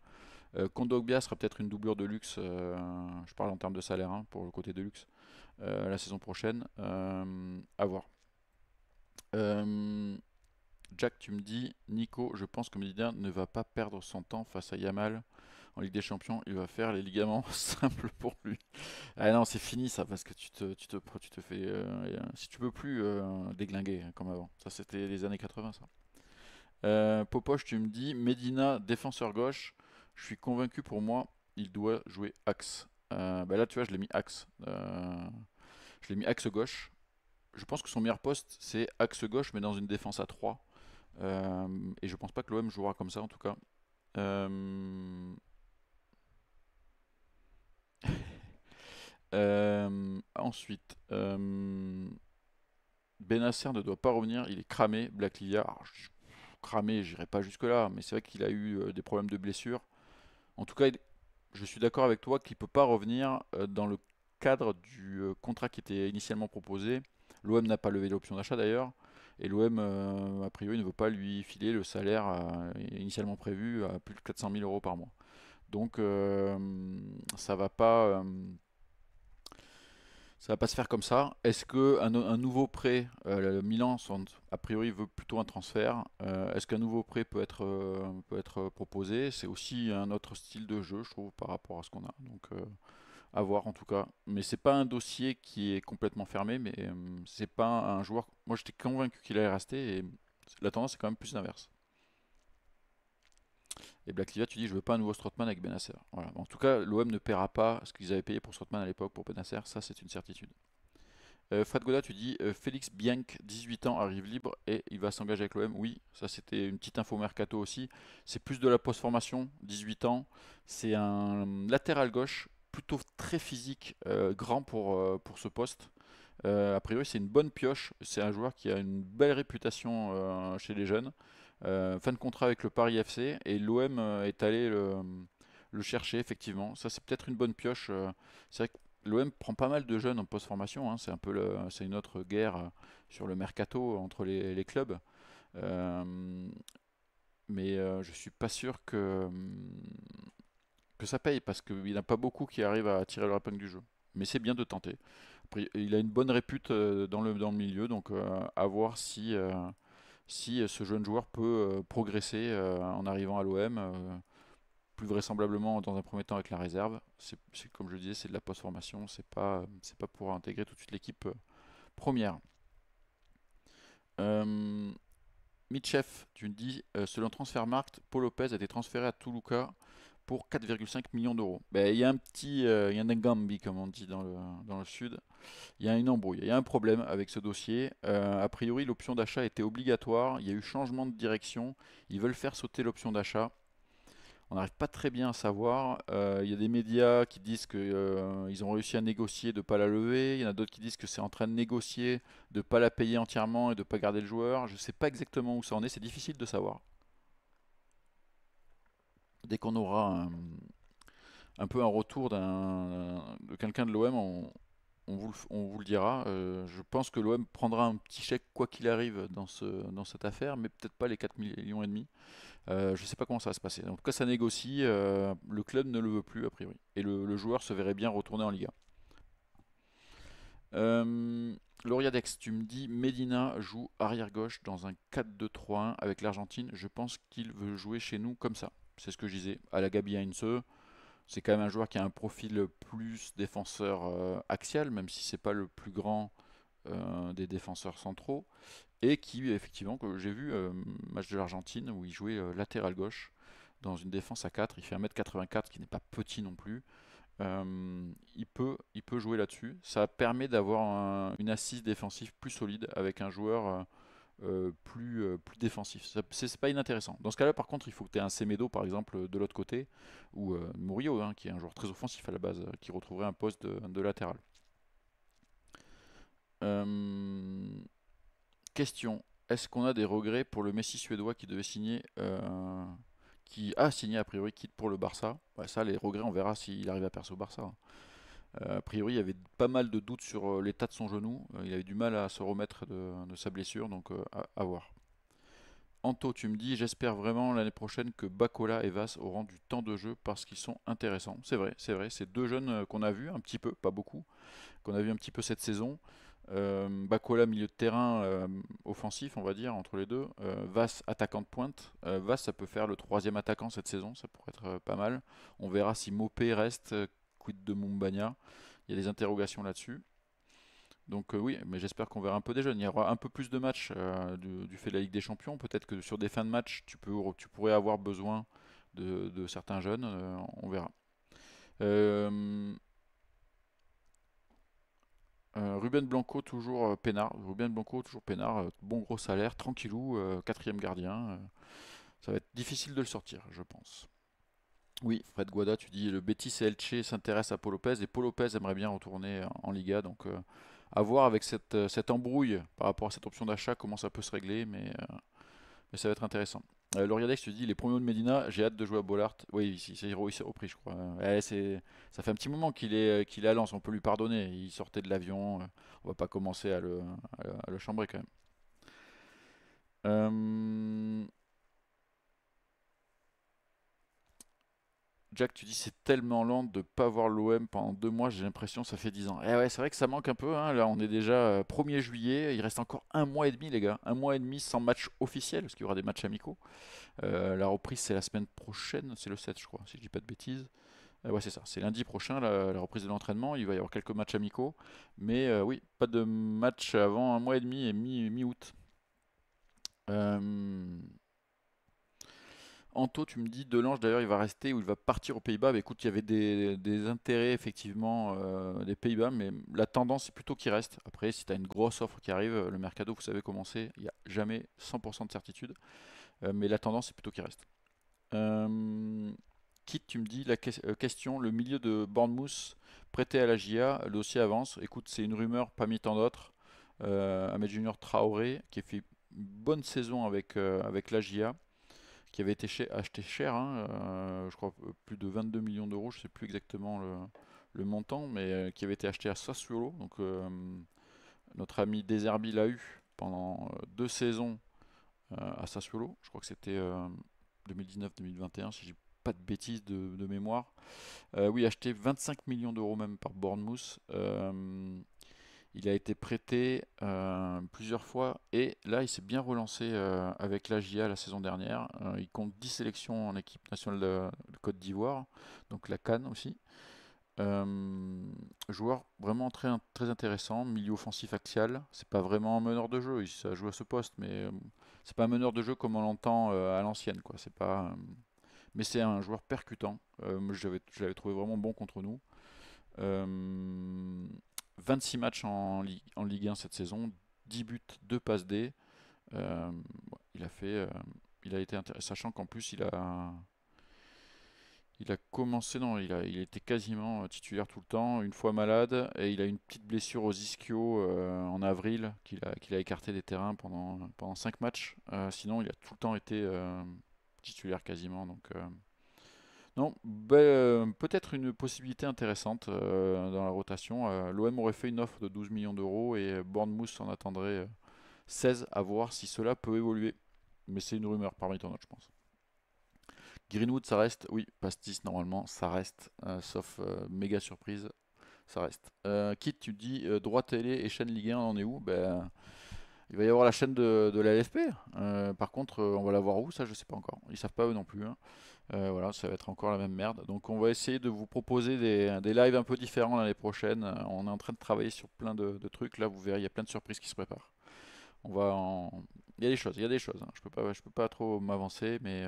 Kondogbia sera peut-être une doublure de luxe, je parle en termes de salaire hein, pour le côté de luxe, la saison prochaine. À voir. Euh, Jack, tu me dis, Nico, je pense que Medina ne va pas perdre son temps face à Yamal en Ligue des Champions. Il va faire les ligaments simples pour lui. Ah non, c'est fini ça, parce que tu te fais. Si tu peux plus déglinguer hein, comme avant. Ça, c'était les années 80, ça. Popoche, tu me dis, Medina, défenseur gauche. Je suis convaincu pour moi, il doit jouer axe. Bah là, tu vois, je l'ai mis axe. Je l'ai mis axe gauche. Je pense que son meilleur poste, c'est axe gauche, mais dans une défense à 3. Et je pense pas que l'OM jouera comme ça en tout cas. Euh, ensuite, Benasser ne doit pas revenir, il est cramé. Black Lilia, alors, cramé, j'irai pas jusque-là, mais c'est vrai qu'il a eu des problèmes de blessure. En tout cas, je suis d'accord avec toi qu'il peut pas revenir dans le cadre du contrat qui était initialement proposé. L'OM n'a pas levé l'option d'achat d'ailleurs. Et l'OM, a priori, ne veut pas lui filer le salaire initialement prévu à plus de 400 000 euros par mois. Donc, ça va pas, ça va pas se faire comme ça. Est-ce que un nouveau prêt, le Milan, a priori, veut plutôt un transfert. Est-ce qu'un nouveau prêt peut être proposé? C'est aussi un autre style de jeu, je trouve, par rapport à ce qu'on a. Donc, à voir en tout cas. Mais c'est pas un dossier qui est complètement fermé, mais c'est pas un joueur. Moi, j'étais convaincu qu'il allait rester et la tendance est quand même plus inverse. Et Black Liva, tu dis, je veux pas un nouveau Strootman avec Benasser. Voilà. En tout cas, l'OM ne paiera pas ce qu'ils avaient payé pour Strootman à l'époque pour Benasser, ça c'est une certitude. Fred Goda, tu dis Félix Bianc, 18 ans, arrive libre et il va s'engager avec l'OM. Oui, ça c'était une petite info mercato aussi. C'est plus de la post-formation, 18 ans. C'est un latéral gauche, plutôt très physique, grand pour ce poste. A priori, c'est une bonne pioche. C'est un joueur qui a une belle réputation chez les jeunes. Fin de contrat avec le Paris FC et l'OM est allé le chercher effectivement. Ça, c'est peut-être une bonne pioche. C'est vrai que l'OM prend pas mal de jeunes en post-formation, hein. C'est un peu c'est une autre guerre sur le mercato entre les clubs. Euh, mais je suis pas sûr que ça paye parce qu'il n'y en a pas beaucoup qui arrivent à tirer leur épingle du jeu. Mais c'est bien de tenter. Après, il a une bonne répute dans le milieu, donc à voir si ce jeune joueur peut progresser en arrivant à l'OM, plus vraisemblablement dans un premier temps avec la réserve. Comme je le disais, c'est de la post-formation, c'est pas pour intégrer tout de suite l'équipe première. Euh, Mitchef, tu me dis, selon Transfermarkt, Paul Lopez a été transféré à Toluca pour 4,5 millions d'euros. Ben, il y a il y a un gambi, comme on dit dans le sud. Il y a une embrouille, il y a un problème avec ce dossier. A priori, l'option d'achat était obligatoire. Il y a eu changement de direction. Ils veulent faire sauter l'option d'achat. On n'arrive pas très bien à savoir. Il y a des médias qui disent qu'ils ont réussi à négocier de ne pas la lever. Il y en a d'autres qui disent que c'est en train de négocier de ne pas la payer entièrement et de ne pas garder le joueur. Je ne sais pas exactement où ça en est. C'est difficile de savoir. Dès qu'on aura un peu un retour de quelqu'un de l'OM, on vous le dira. Je pense que l'OM prendra un petit chèque quoi qu'il arrive dans cette affaire, mais peut-être pas les 4 millions et demi. Je ne sais pas comment ça va se passer. En tout cas, ça négocie. Le club ne le veut plus a priori, et le joueur se verrait bien retourner en Liga. Euh, Loriadex, tu me dis Medina joue arrière gauche dans un 4-2-3-1 avec l'Argentine. Je pense qu'il veut jouer chez nous comme ça. C'est ce que je disais. À la Gabi Heinze, c'est quand même un joueur qui a un profil plus défenseur axial, même si c'est pas le plus grand des défenseurs centraux, et qui effectivement, que j'ai vu match de l'Argentine où il jouait latéral gauche dans une défense à 4. Il fait 1m84, qui n'est pas petit non plus. Il peut jouer là-dessus. Ça permet d'avoir une assise défensive plus solide avec un joueur plus défensif. C'est pas inintéressant. Dans ce cas-là, par contre, il faut que tu aies un Semedo, par exemple, de l'autre côté, ou Murillo, hein, qui est un joueur très offensif à la base, qui retrouverait un poste de latéral. Euh, Question. Est-ce qu'on a des regrets pour le Messi suédois qui devait signer, qui a signé a priori, quitte pour le Barça? Ouais, ça, les regrets, on verra s'il arrive à percer au Barça, hein. A priori, il y avait pas mal de doutes sur l'état de son genou. Il avait du mal à se remettre de sa blessure, donc à voir. Anto, tu me dis, j'espère vraiment l'année prochaine que Bacola et Vass auront du temps de jeu parce qu'ils sont intéressants. C'est vrai, c'est vrai. C'est deux jeunes qu'on a vus un petit peu, pas beaucoup, qu'on a vu un petit peu cette saison. Bacola, milieu de terrain offensif, on va dire, entre les deux. Vass, attaquant de pointe. Vass, ça peut faire le troisième attaquant cette saison, ça pourrait être pas mal. On verra si Mopé reste, quid de Mumbagna. Il y a des interrogations là-dessus. Donc oui, mais j'espère qu'on verra un peu des jeunes. Il y aura un peu plus de matchs du fait de la Ligue des Champions. Peut-être que sur des fins de match, tu pourrais avoir besoin de certains jeunes. On verra. Euh, Ruben Blanco toujours peinard. Ruben Blanco toujours peinard. Bon gros salaire, tranquillou, quatrième gardien. Ça va être difficile de le sortir, je pense. Oui, Fred Guada, tu dis le Betis et Elche s'intéressent à Paul Lopez et Paul Lopez aimerait bien retourner en Liga. Donc à voir avec cette embrouille par rapport à cette option d'achat comment ça peut se régler, mais ça va être intéressant. Loriadex, tu dis les promos de Medina, j'ai hâte de jouer à Bollard. Oui, ici, c'est repris, je crois. Ça fait un petit moment qu'il est à Lens, on peut lui pardonner. Il sortait de l'avion, on va pas commencer à le chambrer quand même. Euh, Jack, tu dis c'est tellement lent de pas voir l'OM pendant 2 mois, j'ai l'impression que ça fait 10 ans. Eh ouais, c'est vrai que ça manque un peu, hein. Là, on est déjà 1er juillet, il reste encore un mois et demi, les gars. Un mois et demi sans match officiel, parce qu'il y aura des matchs amicaux. La reprise, c'est la semaine prochaine, c'est le 7, je crois, si je dis pas de bêtises. Ouais, c'est ça, c'est lundi prochain, la reprise de l'entraînement. Il va y avoir quelques matchs amicaux, mais oui, pas de match avant un mois et demi et mi-août. Euh, Anto, tu me dis Delange d'ailleurs il va rester ou il va partir aux Pays-Bas. Bah, écoute, il y avait des intérêts effectivement des Pays-Bas, mais la tendance c'est plutôt qu'il reste. Après, si tu as une grosse offre qui arrive, le mercato, vous savez comment c'est, il n'y a jamais 100% de certitude, mais la tendance c'est plutôt qu'il reste. Euh, Kit, tu me dis la question, le milieu de Bournemouth prêté à la GIA, le dossier avance. Écoute, c'est une rumeur parmi tant d'autres. Ahmed Junior Traoré qui a fait une bonne saison avec la GIA qui avait été acheté cher, hein, je crois plus de 22 millions d'euros, je ne sais plus exactement le montant, mais qui avait été acheté à Sassuolo. Donc notre ami Deserbi l'a eu pendant 2 saisons à Sassuolo. Je crois que c'était 2019-2021, si j'ai pas de bêtises de mémoire. Oui, acheté 25 millions d'euros même par Bournemouth. Il a été prêté plusieurs fois et là il s'est bien relancé avec l'AJA la saison dernière. Il compte 10 sélections en équipe nationale de Côte d'Ivoire, donc la CAN aussi. Joueur vraiment très intéressant, milieu offensif axial. C'est pas vraiment un meneur de jeu, ça joue à ce poste, mais c'est pas un meneur de jeu comme on l'entend à l'ancienne, quoi. C'est pas, mais c'est un joueur percutant. Moi, je l'avais trouvé vraiment bon contre nous. Euh, 26 matchs en Ligue 1 cette saison, 10 buts, 2 passes D. Ouais, il a été intéressant, sachant qu'en plus il a commencé, non, il était quasiment titulaire tout le temps, une fois malade, et il a une petite blessure aux ischio en avril qu'il a écarté des terrains pendant 5 matchs. Sinon, il a tout le temps été titulaire quasiment. Donc, non, peut-être une possibilité intéressante dans la rotation. L'OM aurait fait une offre de 12 millions d'euros et Bournemouth en attendrait 16 à voir si cela peut évoluer. Mais c'est une rumeur parmi tant d'autres, je pense. Greenwood, ça reste, oui, pastis normalement, ça reste, sauf méga surprise, ça reste. Kit, tu dis droit télé et chaîne Ligue 1, on en est où? Ben, il va y avoir la chaîne de la LFP. Par contre, on va la voir où? Ça, je sais pas encore. Ils savent pas eux non plus, hein. Voilà, ça va être encore la même merde. Donc on va essayer de vous proposer des lives un peu différents l'année prochaine. On est en train de travailler sur plein de trucs. Là, vous verrez, il y a plein de surprises qui se préparent. On va en... Il y a des choses, il y a des choses, hein. Je peux pas trop m'avancer, mais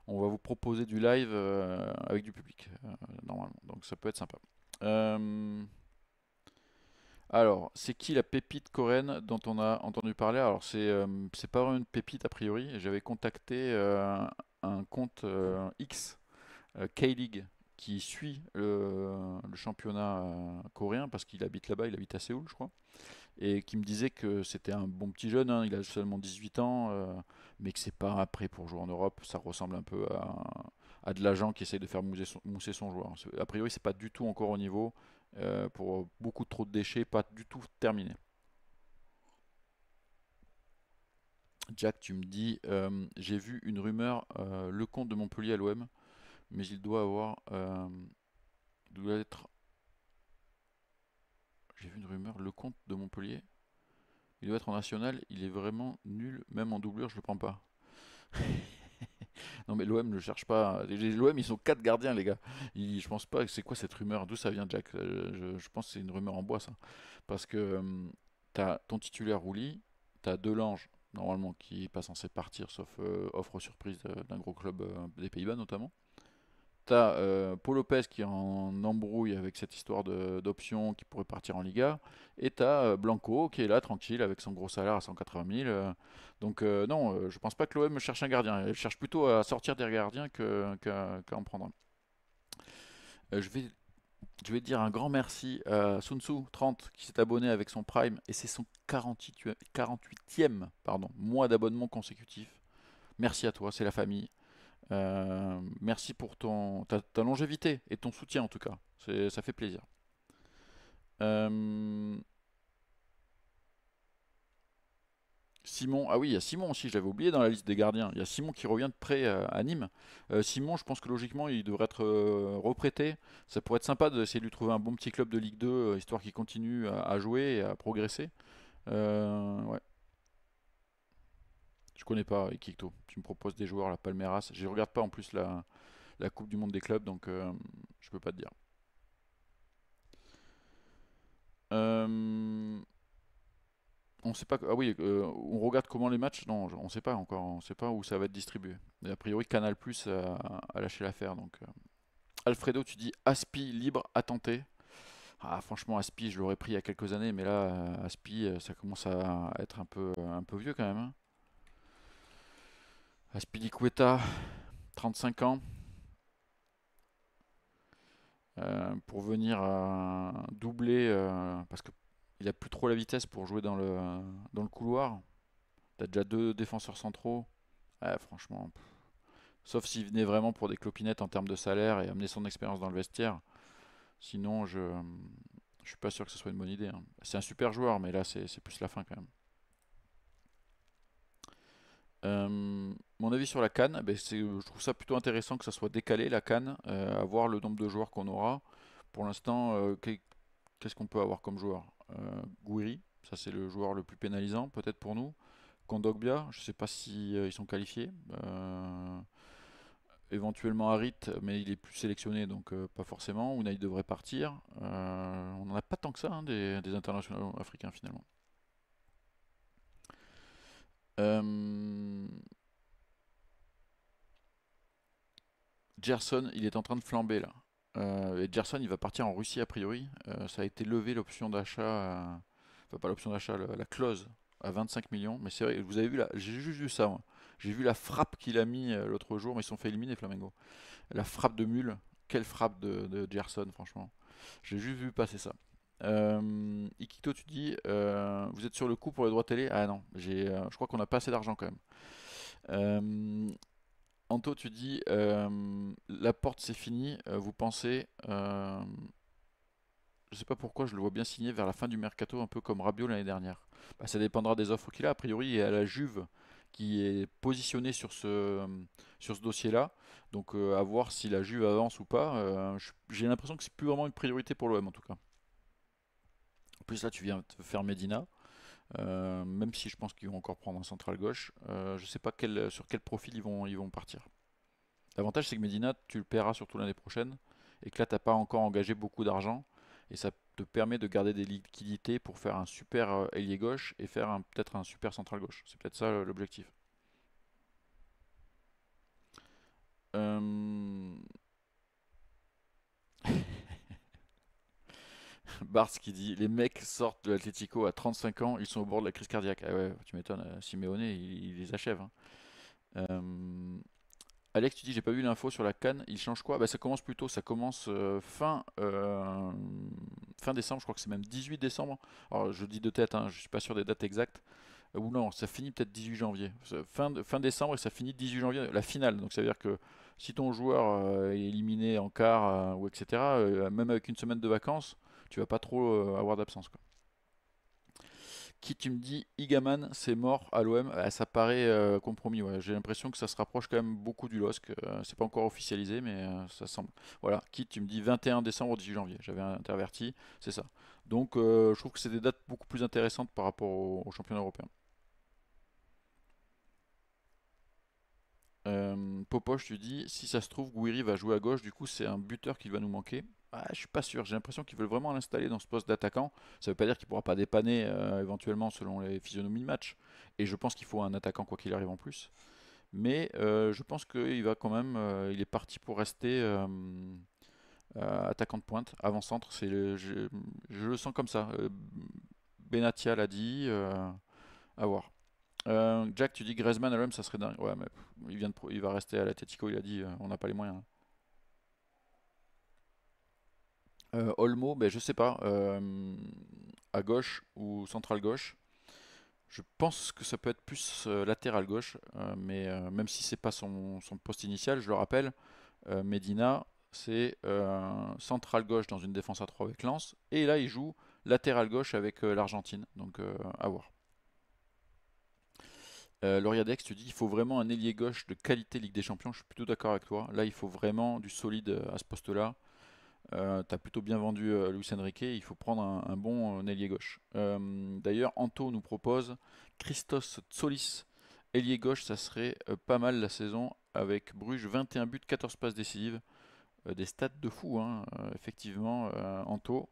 on va vous proposer du live avec du public, normalement. Donc ça peut être sympa. Euh, alors, c'est qui la pépite coréenne dont on a entendu parler? Alors, c'est pas vraiment une pépite a priori. J'avais contacté un compte X K-League qui suit le championnat coréen parce qu'il habite là-bas, il habite à Séoul, je crois, et qui me disait que c'était un bon petit jeune, hein, il a seulement 18 ans, mais que c'est pas un prêt pour jouer en Europe. Ça ressemble un peu à de l'agent qui essaye de faire mousser son joueur. A priori, c'est pas du tout encore au niveau, pour beaucoup trop de déchets, pas du tout terminé. Jack, tu me dis, j'ai vu une rumeur, le compte de Montpellier à l'OM, mais il doit avoir, doit être, j'ai vu une rumeur, le compte de Montpellier, il doit être en national, il est vraiment nul, même en doublure, je le prends pas. Non mais l'OM ne le cherche pas. L'OM ils sont 4 gardiens les gars. Je pense pas que c'est quoi cette rumeur. D'où ça vient Jack? Je pense que c'est une rumeur en bois ça. Parce que t'as ton titulaire Rouli, t'as Delange normalement qui est pas censé partir sauf offre surprise d'un gros club des Pays-Bas notamment. T'as Paul Lopez qui est en embrouille avec cette histoire d'option qui pourrait partir en Liga. Et t'as Blanco qui est là tranquille avec son gros salaire à 180 000. Donc non, je pense pas que l'OM cherche un gardien. Elle cherche plutôt à sortir des gardiens qu'à en prendre un. Euh, je vais, je vais dire un grand merci à Sunsu30 qui s'est abonné avec son Prime et c'est son 48e mois d'abonnement consécutif. Merci à toi, c'est la famille. Merci pour ta longévité et ton soutien en tout cas. Ça fait plaisir. Euh, Simon, ah oui, il y a Simon aussi, je l'avais oublié dans la liste des gardiens. Il y a Simon qui revient de prêt à Nîmes. Simon, je pense que logiquement, il devrait être reprêté. Ça pourrait être sympa d'essayer de lui trouver un bon petit club de Ligue 2, histoire qu'il continue à jouer et à progresser. Ouais, je connais pas Ikito. Tu me proposes des joueurs, la Palmeiras. Je regarde pas en plus la Coupe du Monde des clubs, donc je peux pas te dire. Euh, On sait pas. Ah oui, on regarde comment les matchs. Non, on sait pas encore. On sait pas où ça va être distribué. Mais a priori, Canal Plus a lâché l'affaire. Donc, Alfredo, tu dis Aspi libre à tenter. Ah, franchement, Aspi, je l'aurais pris il y a quelques années, mais là, Aspi, ça commence à être un peu vieux quand même, hein. Aspilicueta, 35 ans, pour venir doubler, parce qu'il a plus trop la vitesse pour jouer dans le couloir. T'as déjà deux défenseurs centraux. Ouais, franchement, sauf s'il venait vraiment pour des clopinettes en termes de salaire et amener son expérience dans le vestiaire. Sinon, je suis pas sûr que ce soit une bonne idée, hein. C'est un super joueur, mais là, c'est plus la fin quand même. Mon avis sur la CAN, ben, je trouve ça plutôt intéressant que ça soit décalé la CAN, à voir le nombre de joueurs qu'on aura. Pour l'instant, qu'est-ce qu'on peut avoir comme joueur? Gouiri, ça c'est le joueur le plus pénalisant peut-être pour nous. Kondogbia, je ne sais pas si ils sont qualifiés. Éventuellement Harit, mais il est plus sélectionné donc pas forcément. Unai devrait partir. On n'en a pas tant que ça, hein, des internationaux africains finalement. Euh, Gerson, il est en train de flamber là. Et Gerson, il va partir en Russie a priori. Ça a été levé l'option d'achat, enfin pas l'option d'achat, la clause à 25 millions. Mais c'est vrai, vous avez vu là, j'ai juste vu ça, moi. J'ai vu la frappe qu'il a mis l'autre jour, mais ils se sont fait éliminer Flamengo. La frappe de Mule, quelle frappe de Gerson, franchement. J'ai juste vu passer ça. Ikito, tu dis, vous êtes sur le coup pour les droits télé? Ah non, je crois qu'on a pas assez d'argent quand même. Euh, Anto, tu dis la porte c'est fini. Vous pensez, je sais pas pourquoi, je le vois bien signer vers la fin du mercato, un peu comme Rabiot l'année dernière. Bah, ça dépendra des offres qu'il a. A priori, il y a la Juve qui est positionnée sur ce dossier-là. Donc à voir si la Juve avance ou pas. J'ai l'impression que c'est plus vraiment une priorité pour l'OM en tout cas. En plus là, tu viens de faire Medina. Même si je pense qu'ils vont encore prendre un central gauche. Je sais pas sur quel profil ils vont partir. L'avantage, c'est que Medina, tu le paieras surtout l'année prochaine et que là, tu n'as pas encore engagé beaucoup d'argent et ça te permet de garder des liquidités pour faire un super ailier gauche et faire peut-être un super central gauche. C'est peut-être ça l'objectif. Euh... Barthes qui dit les mecs sortent de l'Atlético à 35 ans, ils sont au bord de la crise cardiaque. Ah ouais, tu m'étonnes, Simeone, il les achève, hein. Euh, Alex, tu dis j'ai pas vu l'info sur la canne. Il change quoi? Bah, ça commence plus tôt. Ça commence fin décembre. Je crois que c'est même 18 décembre. Alors je dis de tête, hein, je suis pas sûr des dates exactes. Ou non, ça finit peut-être 18 janvier. Fin décembre et ça finit 18 janvier la finale. Donc ça veut dire que si ton joueur est éliminé en quart ou etc. Même avec une semaine de vacances, tu vas pas trop avoir d'absence, quoi. Qui tu me dis, Igaman, c'est mort à l'OM. Ah, ça paraît compromis. Ouais. J'ai l'impression que ça se rapproche quand même beaucoup du LOSC. C'est pas encore officialisé, mais ça semble. Voilà. Qui tu me dis 21 décembre au 18 janvier. J'avais interverti, c'est ça. Donc je trouve que c'est des dates beaucoup plus intéressantes par rapport au championnat européen. Popoche, tu dis, si ça se trouve, Gouiri va jouer à gauche, du coup c'est un buteur qui va nous manquer. Ah, je suis pas sûr, j'ai l'impression qu'ils veulent vraiment l'installer dans ce poste d'attaquant. Ça veut pas dire qu'il pourra pas dépanner éventuellement selon les physionomies de match. Et je pense qu'il faut un attaquant quoi qu'il arrive en plus. Mais je pense qu'il va quand même, il est parti pour rester attaquant de pointe, avant-centre. Je le sens comme ça. Benatia l'a dit, à voir. Jack, tu dis Griezmann à l'homme, ça serait dingue. Ouais, mais il va rester à l'Atletico, il a dit, on n'a pas les moyens. Olmo, ben, je sais pas, à gauche ou central gauche. Je pense que ça peut être plus latéral gauche, mais même si c'est pas son poste initial, je le rappelle, Medina, c'est central gauche dans une défense à 3 avec Lens, et là il joue latéral gauche avec l'Argentine, donc à voir. Lauriadex, tu dis il faut vraiment un ailier gauche de qualité Ligue des Champions. Je suis plutôt d'accord avec toi. Là, il faut vraiment du solide à ce poste-là. Tu as plutôt bien vendu Luis Enrique. Il faut prendre un bon ailier gauche. D'ailleurs, Anto nous propose Christos Tsolis, ailier gauche. Ça serait pas mal la saison avec Bruges, 21 buts, 14 passes décisives. Des stats de fou, hein, effectivement, Anto.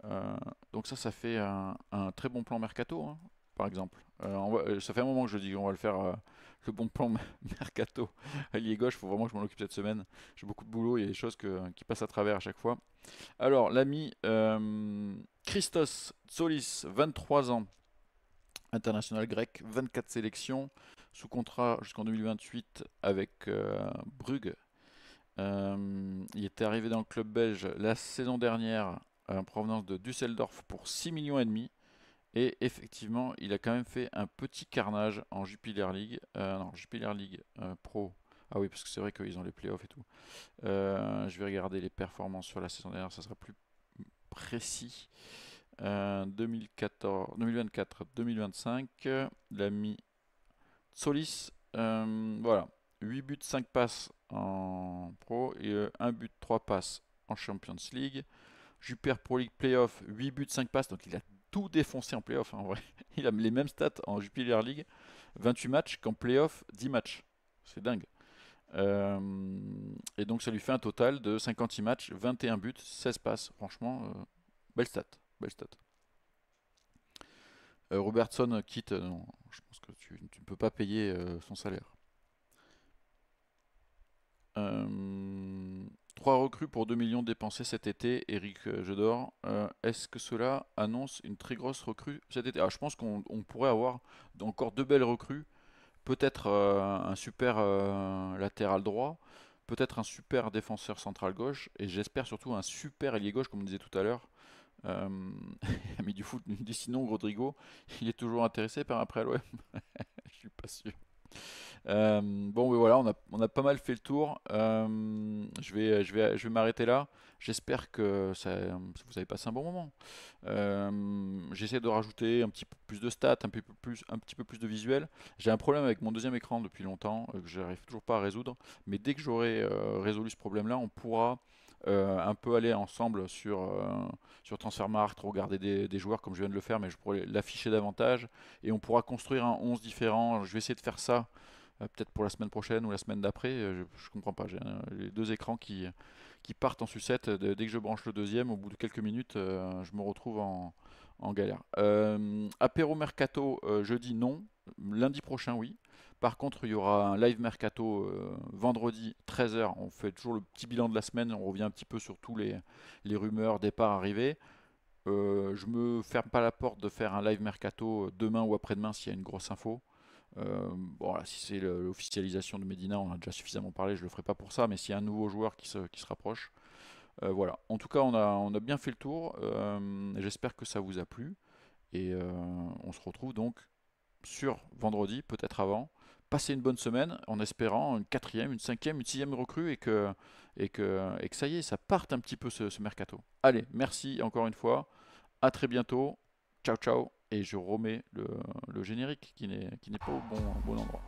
Euh, donc ça fait un très bon plan mercato, hein. par exemple. Ça fait un moment que je dis qu'on va le faire, le bon plan mercato allié gauche. Il faut vraiment que je m'en occupe cette semaine. J'ai beaucoup de boulot, il y a des choses qui passent à travers à chaque fois. Alors, l'ami Christos Tsolis, 23 ans, international grec, 24 sélections, sous contrat jusqu'en 2028 avec Brugge. Il était arrivé dans le club belge la saison dernière en provenance de Düsseldorf pour 6 millions et demi. Et effectivement, il a quand même fait un petit carnage en Jupiler League. Non, Jupiler League Pro. Ah oui, parce que c'est vrai qu'ils ont les playoffs et tout. Je vais regarder les performances sur la saison dernière, ça sera plus précis. 2014, 2024-2025, l'ami Solis, voilà, 8 buts, 5 passes en pro et 1 but, 3 passes en Champions League. Jupiler Pro League Playoff, 8 buts, 5 passes, donc il a tout défoncé en playoff, hein, en vrai. Il a les mêmes stats en Jupiler League, 28 matchs, qu'en playoff, 10 matchs. C'est dingue. Euh, et donc ça lui fait un total de 56 matchs, 21 buts, 16 passes. Franchement, belle stat. Belle stat. Robertson quitte, non, je pense que tu ne peux pas payer son salaire. Euh, 3 recrues pour 2 millions dépensés cet été, Eric Jedor. Est-ce que cela annonce une très grosse recrue cet été? Je pense qu'on pourrait avoir encore 2 belles recrues. Peut-être un super latéral droit, peut-être un super défenseur central gauche, et j'espère surtout un super ailier gauche, comme on disait tout à l'heure. Euh, Ami du foot nous dit sinon Rodrigo, il est toujours intéressé par après à l'OM. Je suis pas sûr. Bon, mais voilà, on a pas mal fait le tour. Je vais m'arrêter là. J'espère que vous avez passé un bon moment. J'essaie de rajouter un petit peu plus de stats, un petit peu plus de visuel. J'ai un problème avec mon deuxième écran depuis longtemps que j'arrive toujours pas à résoudre. Mais dès que j'aurai résolu ce problème-là, on pourra un peu aller ensemble sur Transfermarkt, regarder des joueurs comme je viens de le faire, mais je pourrais l'afficher davantage et on pourra construire un 11 différent. Je vais essayer de faire ça peut-être pour la semaine prochaine ou la semaine d'après. Je comprends pas. J'ai les deux écrans qui partent en sucette. Dès que je branche le deuxième, au bout de quelques minutes, je me retrouve en galère. Apéro Mercato, jeudi non. Lundi prochain, oui. Par contre, il y aura un live mercato vendredi 13 h. On fait toujours le petit bilan de la semaine. On revient un petit peu sur tous les rumeurs, départs, arrivées. Je me ferme pas la porte de faire un live mercato demain ou après-demain s'il y a une grosse info. Bon, voilà, si c'est l'officialisation de Medina, on en a déjà suffisamment parlé, je le ferai pas pour ça, mais s'il y a un nouveau joueur qui se rapproche, voilà. En tout cas, on a bien fait le tour. J'espère que ça vous a plu. Et on se retrouve donc sur vendredi, peut-être avant. Passez une bonne semaine en espérant une quatrième, une cinquième, une sixième recrue et que ça y est, ça parte un petit peu ce mercato. Allez, merci encore une fois. À très bientôt. Ciao, ciao. Et je remets le générique qui n'est pas au bon endroit.